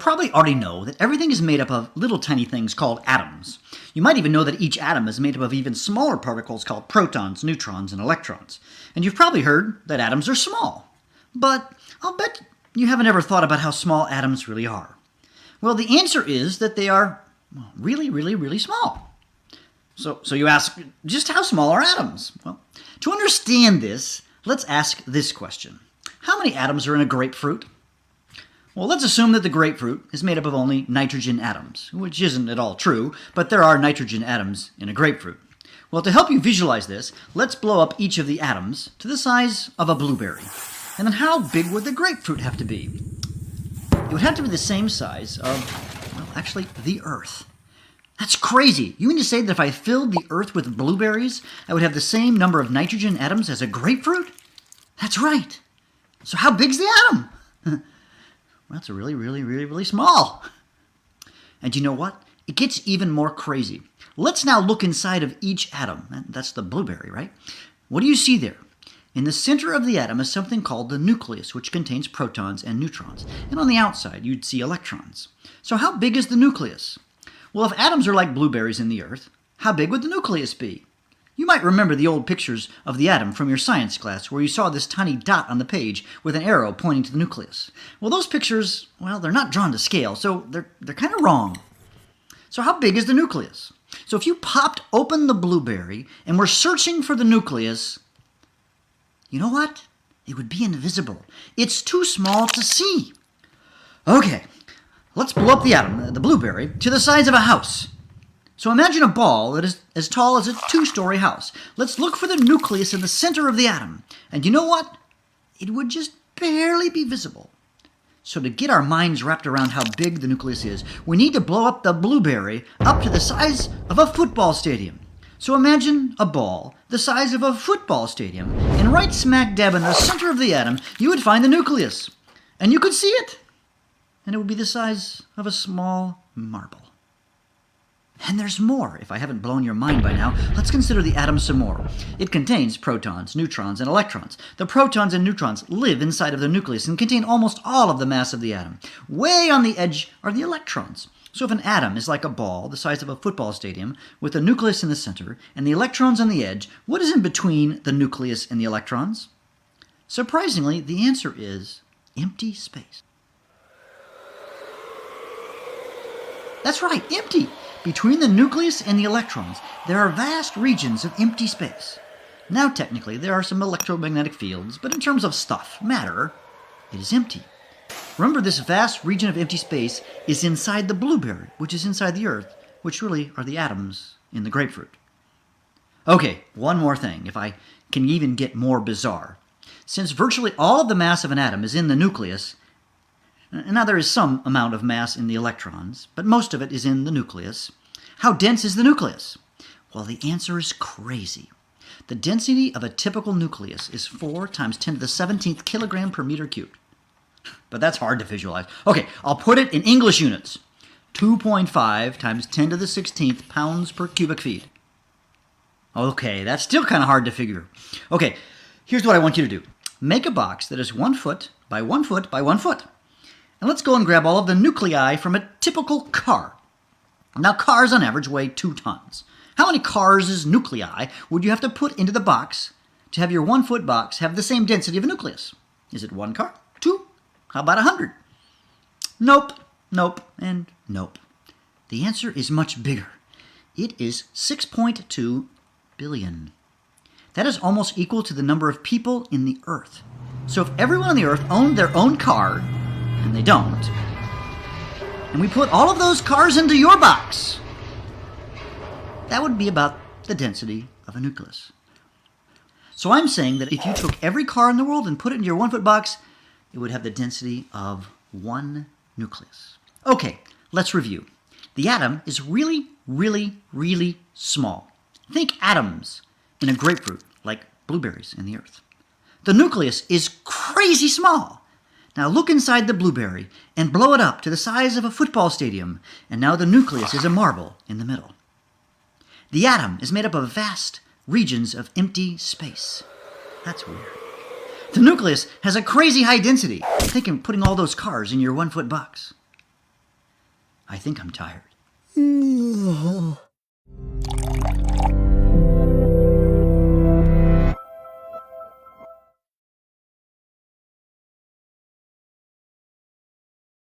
probably already know that everything is made up of little tiny things called atoms. You might even know that each atom is made up of even smaller particles called protons, neutrons, and electrons. And you've probably heard that atoms are small. But I'll bet you haven't ever thought about how small atoms really are. Well, the answer is that they are really, really, really small. So you ask, just how small are atoms? Well, to understand this, let's ask this question. How many atoms are in a grapefruit? Well, let's assume that the grapefruit is made up of only nitrogen atoms, which isn't at all true, but there are nitrogen atoms in a grapefruit. Well, to help you visualize this, let's blow up each of the atoms to the size of a blueberry. And then how big would the grapefruit have to be? It would have to be the same size of, well, actually, the Earth. That's crazy. You mean to say that if I filled the Earth with blueberries, I would have the same number of nitrogen atoms as a grapefruit? That's right. So how big's the atom? Well, it's really, really, really, really small. And you know what? It gets even more crazy. Let's now look inside of each atom. That's the blueberry, right? What do you see there? In the center of the atom is something called the nucleus, which contains protons and neutrons. And on the outside, you'd see electrons. So how big is the nucleus? Well, if atoms are like blueberries in the Earth, how big would the nucleus be? You might remember the old pictures of the atom from your science class where you saw this tiny dot on the page with an arrow pointing to the nucleus. Well, those pictures, well, they're not drawn to scale, so they're kind of wrong. So how big is the nucleus? So if you popped open the blueberry and were searching for the nucleus, you know what? It would be invisible. It's too small to see. Okay, let's blow up the atom, the blueberry, to the size of a house. So imagine a ball that is as tall as a two-story house. Let's look for the nucleus in the center of the atom. And you know what? It would just barely be visible. So to get our minds wrapped around how big the nucleus is, we need to blow up the blueberry up to the size of a football stadium. So imagine a ball the size of a football stadium, and right smack dab in the center of the atom, you would find the nucleus. And you could see it. And it would be the size of a small marble. And there's more. If I haven't blown your mind by now, let's consider the atom some more. It contains protons, neutrons, and electrons. The protons and neutrons live inside of the nucleus and contain almost all of the mass of the atom. Way on the edge are the electrons. So if an atom is like a ball the size of a football stadium with the nucleus in the center and the electrons on the edge, what is in between the nucleus and the electrons? Surprisingly, the answer is empty space. That's right, empty. Between the nucleus and the electrons, there are vast regions of empty space. Now, technically, there are some electromagnetic fields, but in terms of stuff, matter, it is empty. Remember, this vast region of empty space is inside the blueberry, which is inside the Earth, which really are the atoms in the grapefruit. Okay, one more thing, if I can even get more bizarre. Since virtually all of the mass of an atom is in the nucleus, now there is some amount of mass in the electrons, but most of it is in the nucleus. How dense is the nucleus? Well, the answer is crazy. The density of a typical nucleus is 4 times 10 to the 17th kilogram per meter cubed. But that's hard to visualize. Okay, I'll put it in English units. 2.5 times 10 to the 16th pounds per cubic feet. Okay, that's still kind of hard to figure. Okay, here's what I want you to do. Make a box that is 1 foot by 1 foot by 1 foot. And let's go and grab all of the nuclei from a typical car. Now, cars on average weigh 2 tons. How many cars' nuclei would you have to put into the box to have your 1 foot box have the same density of a nucleus? Is it 1 car? 2? How about 100? Nope, nope, and nope. The answer is much bigger. It is 6.2 billion. That is almost equal to the number of people in the Earth. So if everyone on the Earth owned their own car, and they don't, and we put all of those cars into your box, that would be about the density of a nucleus. So I'm saying that if you took every car in the world and put it in your 1 foot box, it would have the density of 1 nucleus. Okay, let's review. The atom is really, really, really small. Think atoms in a grapefruit, like blueberries in the Earth. The nucleus is crazy small. Now look inside the blueberry and blow it up to the size of a football stadium, and now the nucleus is a marble in the middle. The atom is made up of vast regions of empty space. That's weird. The nucleus has a crazy high density. Think of putting all those cars in your 1 foot box. I think I'm tired.